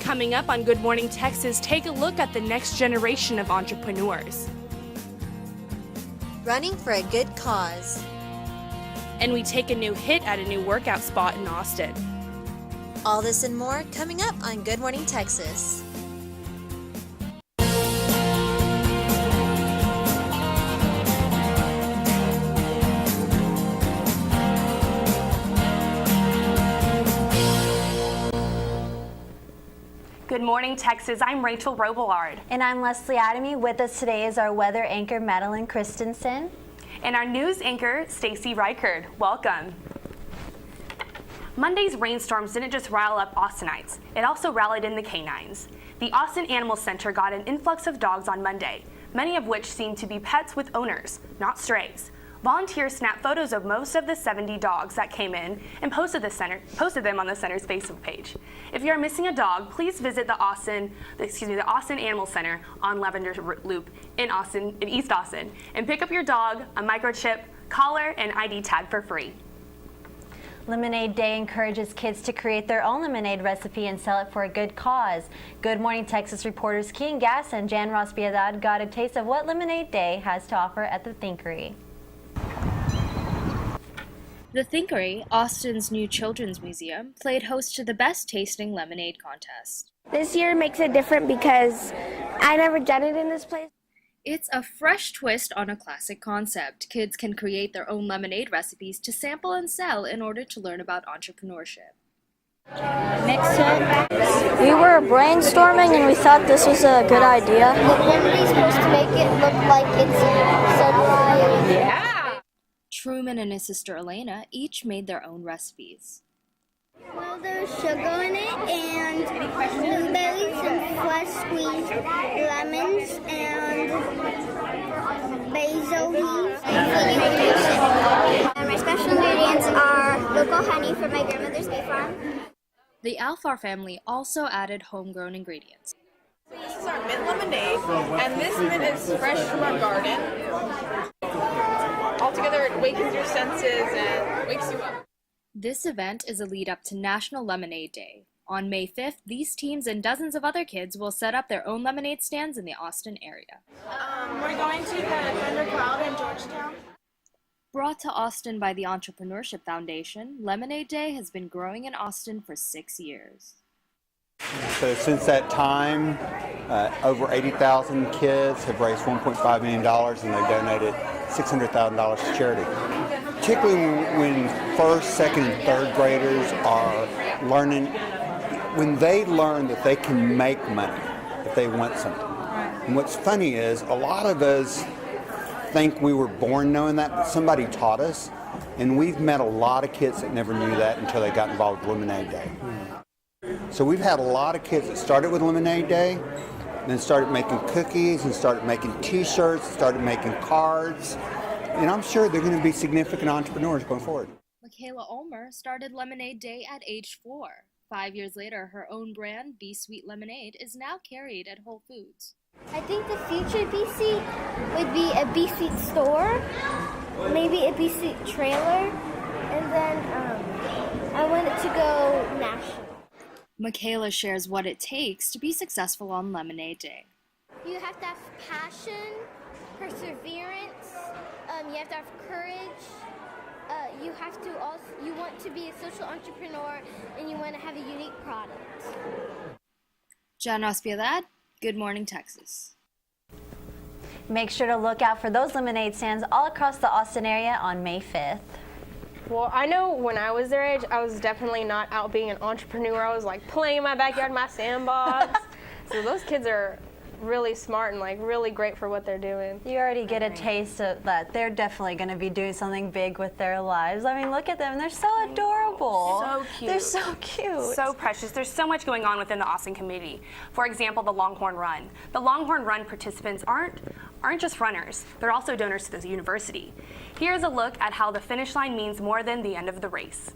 Coming up on Good Morning Texas, take a look at the next generation of entrepreneurs. Running for a good cause. And we take a new hit at a new workout spot in Austin. All this and more coming up on Good Morning Texas. Good morning, Texas. I'm Rachel Robillard. And I'm Leslie Adamy. With us today is our weather anchor, Madeline Christensen. And our news anchor, Stacy Reichard. Welcome. Monday's rainstorms didn't just rile up Austinites. It also rallied in the canines. The Austin Animal Center got an influx of dogs on Monday, many of which seemed to be pets with owners, not strays. Volunteers snapped photos of most of the 70 dogs that came in and posted them on the center's Facebook page. If you are missing a dog, please visit the Austin Animal Center on Lavender Loop in East Austin, and pick up your dog, a microchip, collar, and ID tag for free. Lemonade Day encourages kids to create their own lemonade recipe and sell it for a good cause. Good Morning Texas reporters Kean Gass and Jan Ross Piedad got a taste of what Lemonade Day has to offer at the Thinkery. The Thinkery, Austin's new children's museum, played host to the best tasting lemonade contest. This year makes it different because I never done it in this place. It's a fresh twist on a classic concept. Kids can create their own lemonade recipes to sample and sell in order to learn about entrepreneurship. Mix it. We were brainstorming and we thought this was a good idea. Nobody's supposed to make it look like it's sunlight. Yeah! Truman and his sister Elena each made their own recipes. Well, there's sugar in it and blueberries and fresh squeezed lemons and basil leaves. My special ingredients are local honey from my grandmother's beef farm. The Alfar family also added homegrown ingredients. This is our mint lemonade, and this mint is fresh from our garden. Altogether, it awakens your senses and wakes you up. This event is a lead up to National Lemonade Day. On May 5th, these teams and dozens of other kids will set up their own lemonade stands in the Austin area. We're going to the Thunder Cloud in Georgetown. Brought to Austin by the Entrepreneurship Foundation, Lemonade Day has been growing in Austin for 6 years. So since that time, over 80,000 kids have raised $1.5 million and they've donated $600,000 to charity. Particularly when first, second, and third graders are learning, when they learn that they can make money if they want something. And what's funny is a lot of us think we were born knowing that, but somebody taught us. And we've met a lot of kids that never knew that until they got involved with Lemonade Day. So we've had a lot of kids that started with Lemonade Day, and then started making cookies, and started making t-shirts, started making cards, and I'm sure they're going to be significant entrepreneurs going forward. Michaela Ulmer started Lemonade Day at age 4. 5 years later, her own brand, Be Sweet Lemonade, is now carried at Whole Foods. I think the future BC would be a Be Sweet store, maybe a Be Sweet trailer, and then I want it to go national. Michaela shares what it takes to be successful on Lemonade Day. You have to have passion, perseverance, you have to have courage, you want to be a social entrepreneur, and you want to have a unique product. Jan Ross Piedad, Good Morning Texas. Make sure to look out for those lemonade stands all across the Austin area on May 5th. Well, I know when I was their age, I was definitely not out being an entrepreneur. I was like playing in my backyard, my sandbox. So those kids are really smart and like really great for what they're doing. You already get a taste of that. They're definitely going to be doing something big with their lives. I mean, look at them. They're so adorable. So cute. They're so cute. So precious. There's so much going on within the Austin community. For example, the Longhorn Run. The Longhorn Run participants aren't just runners. They're also donors to the university. Here's a look at how the finish line means more than the end of the race.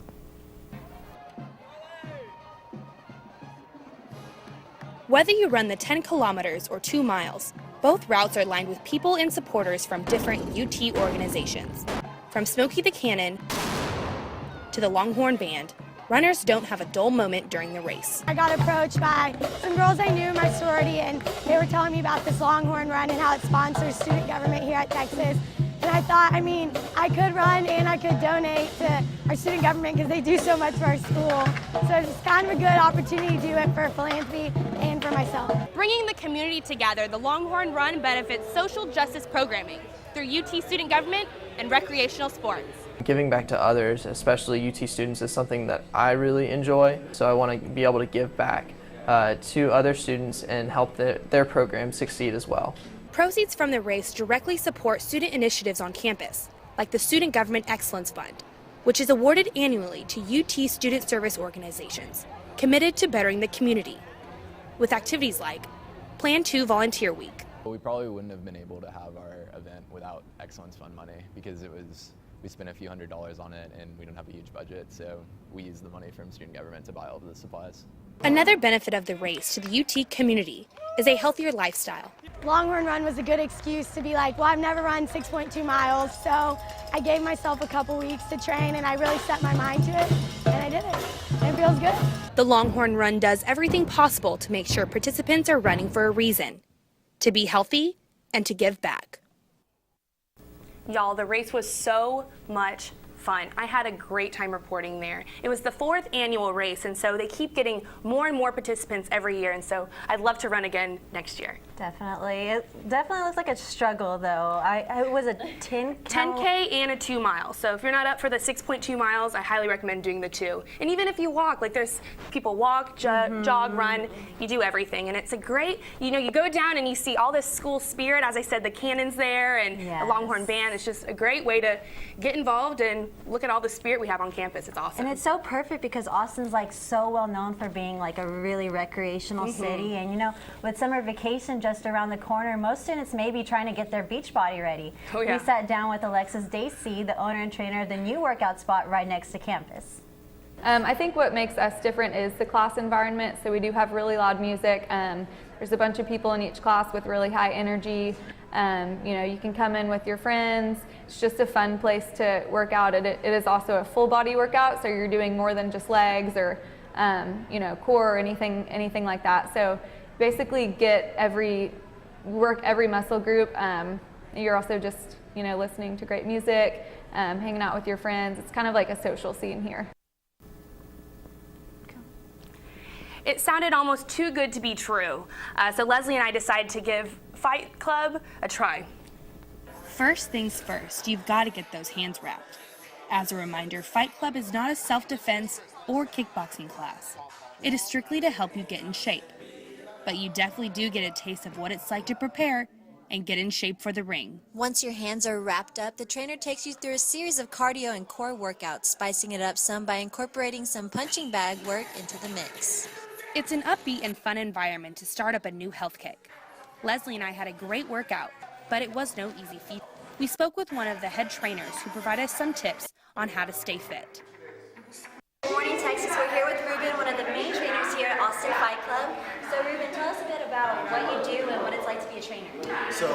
Whether you run the 10 kilometers or 2 miles, both routes are lined with people and supporters from different UT organizations. From Smokey the Cannon to the Longhorn Band runners don't have a dull moment during the race. I got approached by some girls I knew in my sorority, and they were telling me about this Longhorn Run and how it sponsors student government here at Texas. And I thought, I mean, I could run and I could donate to our student government because they do so much for our school. So it's kind of a good opportunity to do it for philanthropy and for myself. Bringing the community together, the Longhorn Run benefits social justice programming through UT student government and recreational sports. Giving back to others, especially UT students, is something that I really enjoy. So I want to be able to give back to other students and help their program succeed as well. Proceeds from the race directly support student initiatives on campus, like the Student Government Excellence Fund, which is awarded annually to UT student service organizations committed to bettering the community, with activities like Plan 2 Volunteer Week. We probably wouldn't have been able to have our event without Excellence Fund money because we spent a few $100s on it and we don't have a huge budget, so we use the money from student government to buy all of the supplies. Another benefit of the race to the UT community is a healthier lifestyle. Longhorn Run was a good excuse to be like, well, I've never run 6.2 miles, so I gave myself a couple weeks to train and I really set my mind to it, and I did it. And it feels good. The Longhorn Run does everything possible to make sure participants are running for a reason, to be healthy and to give back. Y'all, the race was so much fun. I had a great time reporting there. It was the 4th annual race, and so they keep getting more and more participants every year, and so I'd love to run again next year. Definitely. It definitely looks like a struggle, though. It was a 10K and a 2 mile. So if you're not up for the 6.2 miles, I highly recommend doing the 2. And even if you walk, like there's people walk, jog, run, you do everything. And it's a great, you go down and you see all this school spirit. As I said, the cannons there and the Longhorn Band. It's just a great way to get involved and look at all the spirit we have on campus. It's awesome. And it's so perfect because Austin's like so well known for being like a really recreational city. And with summer vacation just around the corner, most students may be trying to get their beach body ready. Oh, yeah. We sat down with Alexis Dacey, the owner and trainer of the new workout spot right next to campus. I think what makes us different is the class environment. So we do have really loud music. There's a bunch of people in each class with really high energy. You can come in with your friends. It's just a fun place to work out. It is also a full body workout, so you're doing more than just legs or core or anything like that. So basically work every muscle group. You're also just listening to great music, hanging out with your friends. It's kind of like a social scene here. It sounded almost too good to be true. So Leslie and I decided to give Fight Club a try. First things first, you've got to get those hands wrapped. As a reminder, Fight Club is not a self-defense or kickboxing class. It is strictly to help you get in shape. But you definitely do get a taste of what it's like to prepare and get in shape for the ring. Once your hands are wrapped up, the trainer takes you through a series of cardio and core workouts, spicing it up some by incorporating some punching bag work into the mix. It's an upbeat and fun environment to start up a new health kick. Leslie and I had a great workout, but it was no easy feat. We spoke with one of the head trainers who provided us some tips on how to stay fit. Good morning, Texas. We're here with Ruben, one of the main trainers here at Austin Fight Club. So Ruben, tell us a bit about what you do and what it's like to be a trainer. So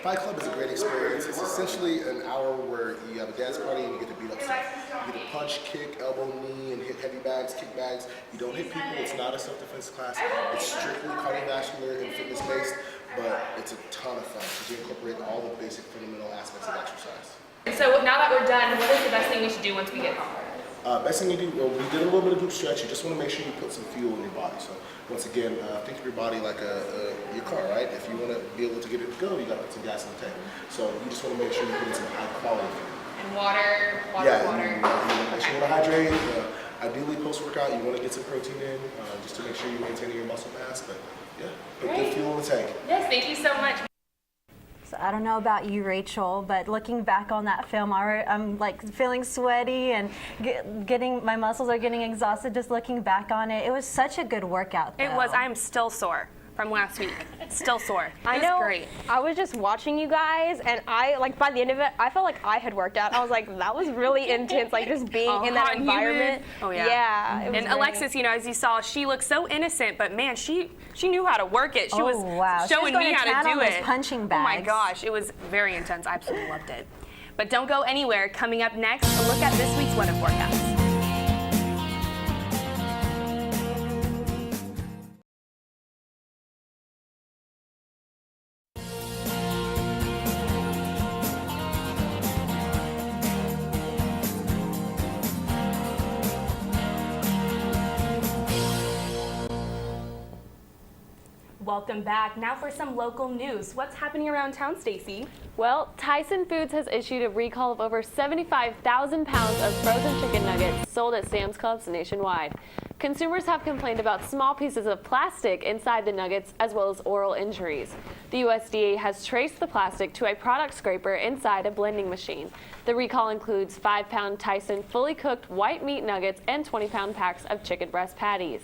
Fight Club is a great experience. It's essentially an hour where you have a dance party and you get to beat up stuff. You get to punch, kick, elbow, knee, and hit heavy bags, kick bags. You don't hit people. It's not a self-defense class. It's strictly cardiovascular and fitness-based, but it's a ton of fun because you incorporate all the basic fundamental aspects of exercise. So now that we're done, what is the best thing we should do once we get home? Best thing you do, well, we did a little bit of group stretch. You just want to make sure you put some fuel in your body. So once again, think of your body like your car, right? If you want to be able to get it to go, you got to put some gas in the tank. So you just want to make sure you put in some high quality fuel. And water. You want to hydrate. Ideally, post-workout, you want to get some protein in just to make sure you're maintaining your muscle mass. But yeah, put good fuel in the tank. Yes, thank you so much. So I don't know about you, Rachel, but looking back on that film, I'm like feeling sweaty and my muscles are getting exhausted just looking back on it. It was such a good workout, though. It was. I am still sore from last week. Still sore. I know. Great. I was just watching you guys, and by the end of it, I felt like I had worked out. I was like, that was really intense, like just being in that environment. Oh yeah. Yeah. It was and Alexis, as you saw, she looked so innocent, but man, she knew how to work it. She was showing me how to do it. Punching bags. Oh my gosh, it was very intense. I absolutely loved it. But don't go anywhere. Coming up next, a look at this week's What If workouts. Welcome back. Now for some local news. What's happening around town, Stacy? Well, Tyson Foods has issued a recall of over 75,000 pounds of frozen chicken nuggets sold at Sam's Clubs nationwide. Consumers have complained about small pieces of plastic inside the nuggets as well as oral injuries. The USDA has traced the plastic to a product scraper inside a blending machine. The recall includes 5-pound Tyson fully cooked white meat nuggets and 20-pound packs of chicken breast patties.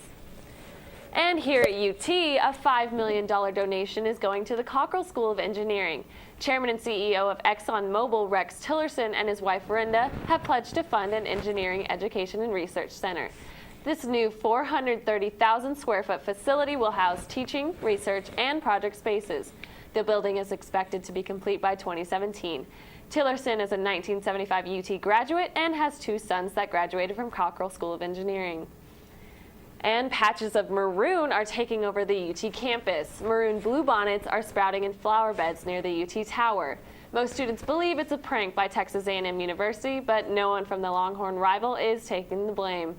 And here at UT, a $5 million donation is going to the Cockrell School of Engineering. Chairman and CEO of ExxonMobil, Rex Tillerson, and his wife, Verinda, have pledged to fund an engineering education and research center. This new 430,000 square foot facility will house teaching, research, and project spaces. The building is expected to be complete by 2017. Tillerson is a 1975 UT graduate and has 2 sons that graduated from Cockrell School of Engineering. And patches of maroon are taking over the UT campus. Maroon bluebonnets are sprouting in flower beds near the UT Tower. Most students believe it's a prank by Texas A&M University, but no one from the Longhorn rival is taking the blame.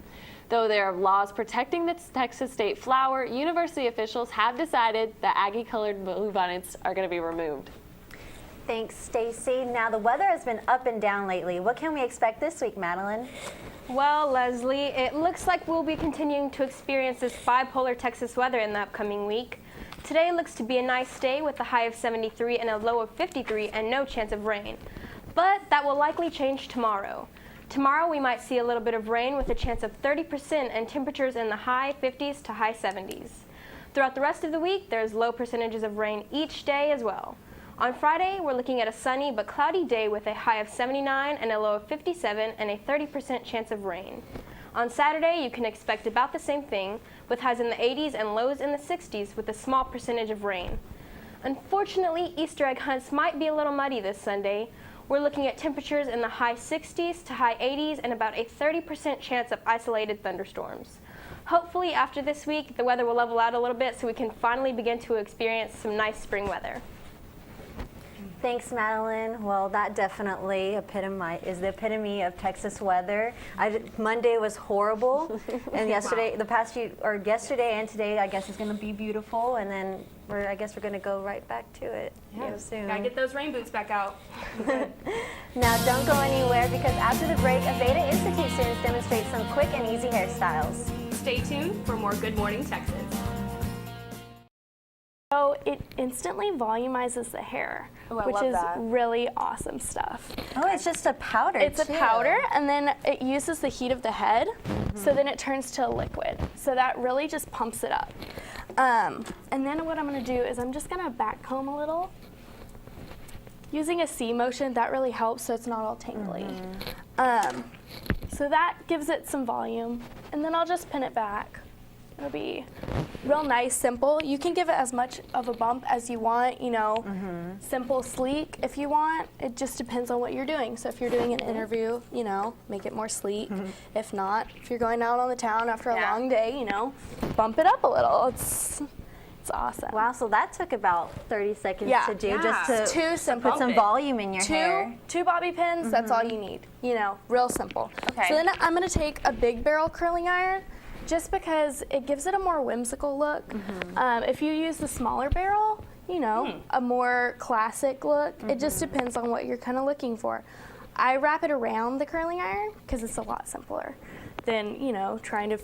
Though there are laws protecting the Texas state flower, university officials have decided that Aggie-colored bluebonnets are going to be removed. Thanks, Stacy. Now, the weather has been up and down lately. What can we expect this week, Madeline? Well, Leslie, it looks like we'll be continuing to experience this bipolar Texas weather in the upcoming week. Today looks to be a nice day with a high of 73 and a low of 53 and no chance of rain. But that will likely change tomorrow. Tomorrow we might see a little bit of rain with a chance of 30% and temperatures in the high 50s to high 70s. Throughout the rest of the week, there's low percentages of rain each day as well. On Friday, we're looking at a sunny but cloudy day with a high of 79 and a low of 57 and a 30% chance of rain. On Saturday, you can expect about the same thing, with highs in the 80s and lows in the 60s with a small percentage of rain. Unfortunately, Easter egg hunts might be a little muddy this Sunday. We're looking at temperatures in the high 60s to high 80s and about a 30% chance of isolated thunderstorms. Hopefully, after this week, the weather will level out a little bit so we can finally begin to experience some nice spring weather. Thanks, Madeline. Well, that definitely is the epitome of Texas weather. Monday was horrible, and yesterday and today, I guess, is going to be beautiful, and then I guess we're going to go right back to it soon. Gotta get those rain boots back out. Now, don't go anywhere, because after the break, Aveda Institute students demonstrate some quick and easy hairstyles. Stay tuned for more Good Morning Texas. So it instantly volumizes the hair, which is really awesome stuff. Oh, it's just a powder. It's a powder, and then it uses the heat of the head, so then it turns to a liquid. So that really just pumps it up. And then what I'm going to do is I'm just going to back comb a little. Using a C motion, that really helps so it's not all tangly. So that gives it some volume, and then I'll just pin it back. It'll be real nice, simple. You can give it as much of a bump as you want, simple, sleek if you want. It just depends on what you're doing. So if you're doing an interview, make it more sleek. If not, if you're going out on the town after a long day, bump it up a little. It's awesome. Wow, so that took about 30 seconds to do, just to put some volume in your hair. 2 bobby pins, that's all you need, real simple. Okay. So then I'm gonna take a big barrel curling iron, just because it gives it a more whimsical look. If you use the smaller barrel, a more classic look. It just depends on what you're kind of looking for. I wrap it around the curling iron because it's a lot simpler than, trying to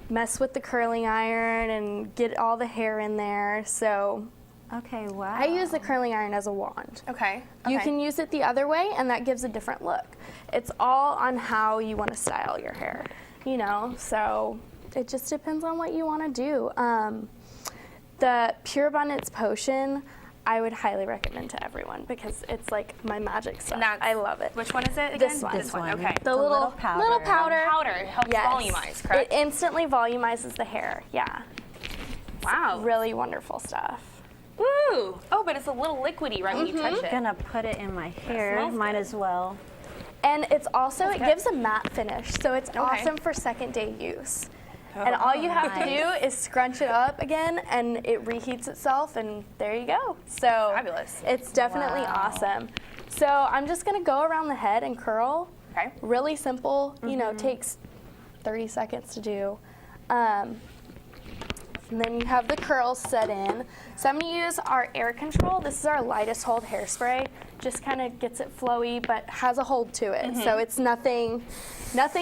mess with the curling iron and get all the hair in there. So okay, wow. I use the curling iron as a wand. Okay. You can use it the other way, and that gives a different look. It's all on how you want to style your hair. So it just depends on what you want to do. The Pure Abundance Potion, I would highly recommend to everyone because it's like my magic stuff. I love it. Which one is it again? This one. Okay. The little powder. Little powder helps volumize, correct? It instantly volumizes the hair, yeah. Wow. It's really wonderful stuff. Woo! Oh, but it's a little liquidy right when you touch it. I'm gonna put it in my hair, might as well. And it's also, it gives a matte finish, so it's awesome for second day use. And all you have to do is scrunch it up again, and it reheats itself, and there you go. So fabulous. It's definitely awesome. So I'm just gonna go around the head and curl. Okay. Really simple, takes 30 seconds to do. And then you have the curls set in. So I'm going to use our air control. This is our lightest hold hairspray. Just kind of gets it flowy, but has a hold to it. So it's nothing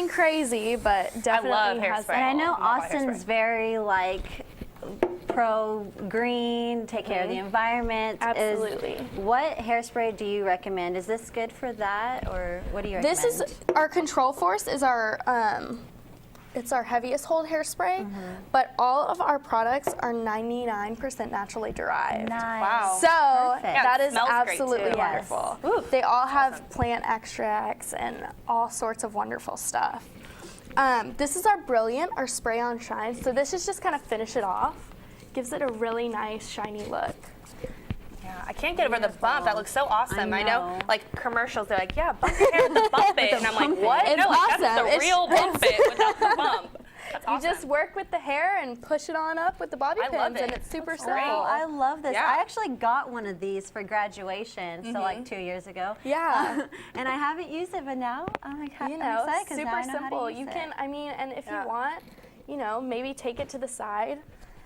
crazy, but definitely has And I know Austin's very like pro green, take care of the environment. Absolutely. What hairspray do you recommend? Is this good for that, or what do you recommend? This is our Control Force is our it's our heaviest hold hairspray, but all of our products are 99% naturally derived. Nice. Wow. So Yeah, that it is smells great, absolutely too. wonderful. Yes. They all have plant extracts and all sorts of wonderful stuff. This is our Brilliant, our spray on shine. So this is just kind of finish it off. Gives it a really nice shiny look. Yeah, I can't get over the bump. That looks so awesome. I know, know. like commercials, they're like, yeah, bump your hair with the bump it. And I'm like, what? It's no, like, awesome. that's the real bump it without the bump. That's You awesome. just work with the hair and push it on up with the bobby I pins, love and it. it's super That's simple. great. I love this. Yeah. I actually got one of these for graduation, so like 2 years ago. Yeah. And I haven't used it, but now I'm excited You know, because now super I know simple. how to use You it. can, I mean, and if you want, you know, maybe take it to the side.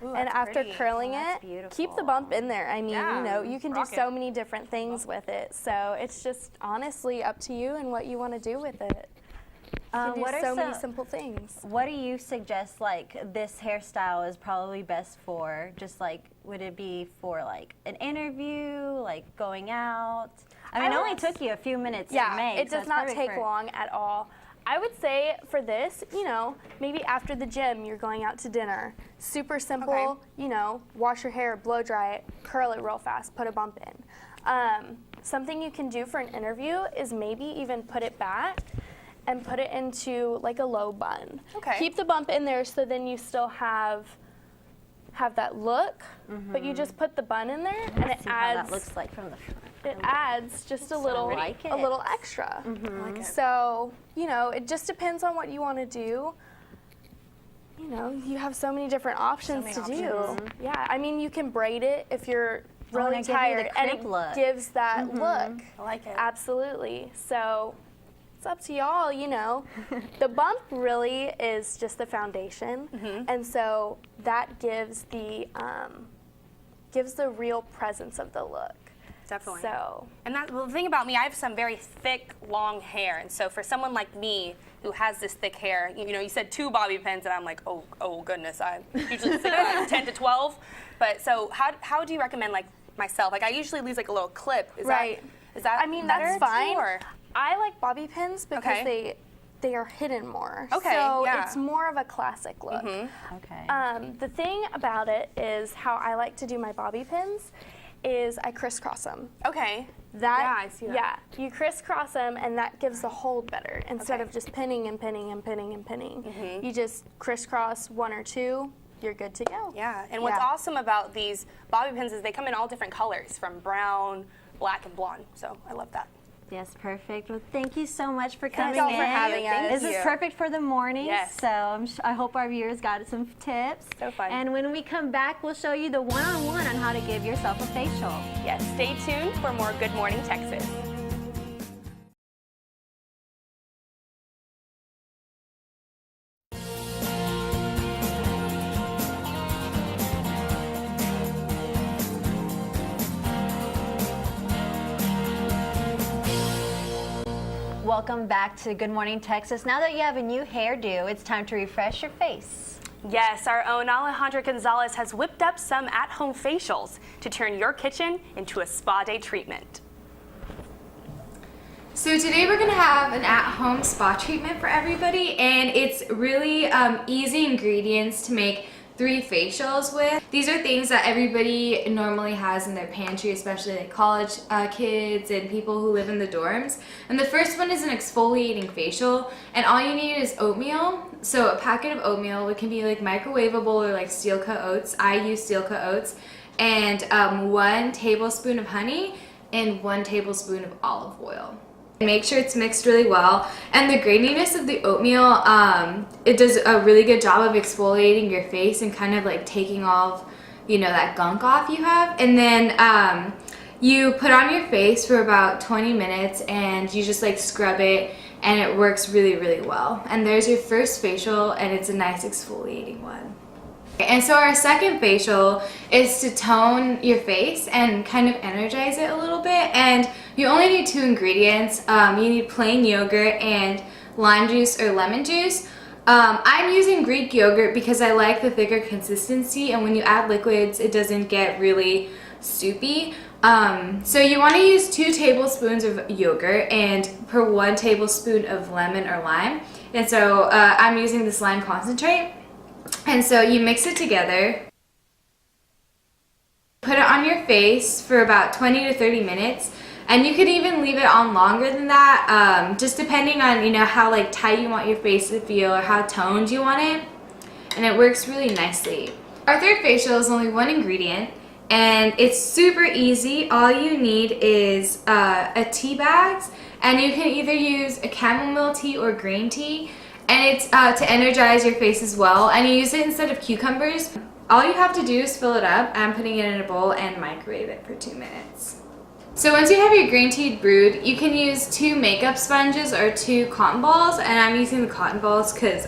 Ooh, And that's after pretty. curling that's it, keep the bump in there. I mean, Yeah, you know, you can do rock it. so many different things with it. So it's just honestly up to you and what you want to do with it. You can do what are so many some- simple things. What do you suggest, like, this hairstyle is probably best for? Just like, would it be for like an interview, like going out? I mean, it only took you a few minutes to make. It so does it's not perfect take for- long at all. I would say for this, you know, maybe after the gym, you're going out to dinner. Super simple, you know, wash your hair, blow dry it, curl it real fast, put a bump in. Something you can do for an interview is maybe even put it back and put it into like a low bun. Okay. Keep the bump in there so then you still have that look, but you just put the bun in there and it See how adds that looks like from the front. it adds just a little like a it. little extra. So, you know, it just depends on what you want to do. You know, you have so many different options to do. Yeah, I mean, you can braid it if you're really and give you the tired and crib it look. gives that look. I like it. Absolutely. So, it's up to y'all, you know. The bump really is just the foundation. And so that gives the real presence of the look. Definitely. So, And that, well, the thing about me, I have some very thick, long hair, and so for someone like me who has this thick hair, you know, you said 2 bobby pins, and I'm like, oh goodness, I usually stick like 10 to 12. But so how do you recommend like myself? Like I usually leave like a little clip. Is right. that I mean, better that's too, fine. or? I like bobby pins because Okay. they are hidden more. Okay, So yeah. it's more of a classic look. Okay. The thing about it is how I like to do my bobby pins is I crisscross them. Okay. That, Yeah, I see that. Yeah, you crisscross them and that gives the hold better instead of just pinning and pinning and pinning and pinning. You just crisscross 1 or 2, you're good to go. Yeah, and what's awesome about these bobby pins is they come in all different colors, from brown, black, and blonde. So I love that. Yes, perfect. Well, thank you so much for coming y'all in. for having us. This is perfect for the morning. Yes. So I hope our viewers got some tips. So fun. And when we come back, we'll show you the one-on-one on how to give yourself a facial. Yes, stay tuned for more Good Morning Texas. Welcome back to Good Morning Texas. Now that you have a new hairdo, it's time to refresh your face. Yes, our own Alejandra Gonzalez has whipped up some at-home facials to turn your kitchen into a spa day treatment. So today we're gonna have an at-home spa treatment for everybody, and it's really easy ingredients to make 3 facials with. These are things that everybody normally has in their pantry, especially like college kids and people who live in the dorms. And the first one is an exfoliating facial, and all you need is oatmeal. So a packet of oatmeal, it can be like microwavable or like steel cut oats. I use steel cut oats. And 1 tablespoon of honey and 1 tablespoon of olive oil. Make sure it's mixed really well, and the graininess of the oatmeal, it does a really good job of exfoliating your face and kind of like taking all, you know, that gunk off you have. And then you put on your face for about 20 minutes and you just like scrub it, and it works really, really well. And there's your first facial, and it's a nice exfoliating one. And so our second facial is to tone your face and kind of energize it a little bit. And you only need 2 ingredients. You need plain yogurt and lime juice or lemon juice. I'm using Greek yogurt because I like the thicker consistency, and when you add liquids it doesn't get really soupy. So you want to use 2 tablespoons of yogurt and per 1 tablespoon of lemon or lime. And so I'm using this lime concentrate. And so you mix it together, put it on your face for about 20 to 30 minutes, and you could even leave it on longer than that, just depending on, you know, how like tight you want your face to feel or how toned you want it, and it works really nicely. Our third facial is only 1 ingredient, and it's super easy. All you need is a tea bag, and you can either use a chamomile tea or green tea. And it's to energize your face as well, and you use it instead of cucumbers. All you have to do is fill it up. I'm putting it in a bowl and microwave it for 2 minutes. So once you have your green tea brewed, you can use 2 makeup sponges or 2 cotton balls, and I'm using the cotton balls because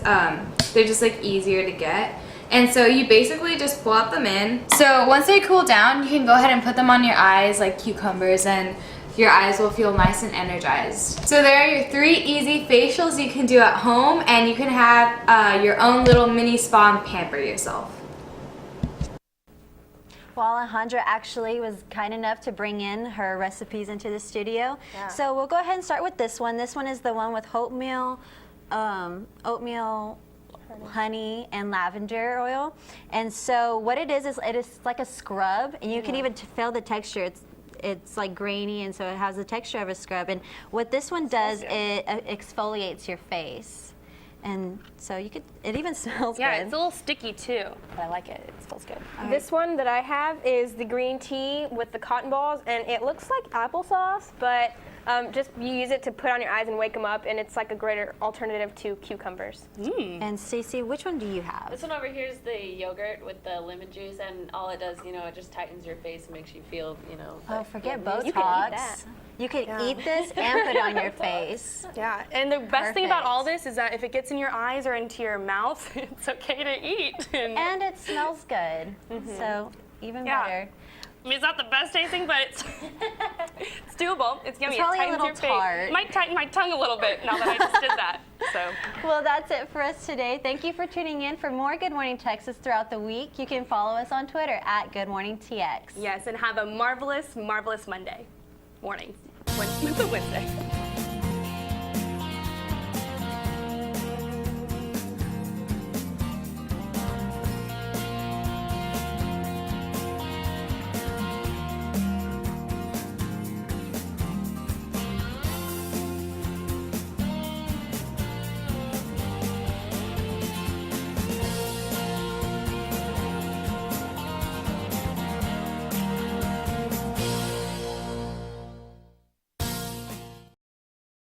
they're just like easier to get. And so you basically just plop them in. So once they cool down, you can go ahead and put them on your eyes like cucumbers, and your eyes will feel nice and energized. So there are your 3 easy facials you can do at home, and you can have your own little mini spa and pamper yourself. Well, Alejandra actually was kind enough to bring in her recipes into the studio. Yeah. So we'll go ahead and start with this one. This one is the one with oatmeal, honey, and lavender oil. And so what it is it is like a scrub, and you can even feel the texture. It's like grainy, and so it has the texture of a scrub. And what this one does, it exfoliates your face. And so you could, it even smells good. Yeah, it's a little sticky too, but I like it. It smells good. This one that I have is the green tea with the cotton balls, and it looks like applesauce, but just you use it to put on your eyes and wake them up, and it's like a greater alternative to cucumbers. And Cece, which one do you have? This one over here is the yogurt with the lemon juice, and all it does, you know, it just tightens your face and makes you feel, you know. Oh, forget Botox. You can eat that. You can eat this and put it on your face. Yeah, and the best thing about all this is that if it gets in your eyes or into your mouth, it's okay to eat. And it smells good, so even better. I mean, it's not the best tasting, but it's it's doable. It's yummy. It's probably it a little your face. tart. Might tighten my tongue a little bit now that I just did that. So. Well, that's it for us today. Thank you for tuning in. For more Good Morning Texas throughout the week, you can follow us on Twitter at Good Morning TX. Yes, and have a marvelous, marvelous Monday morning. Wednesday.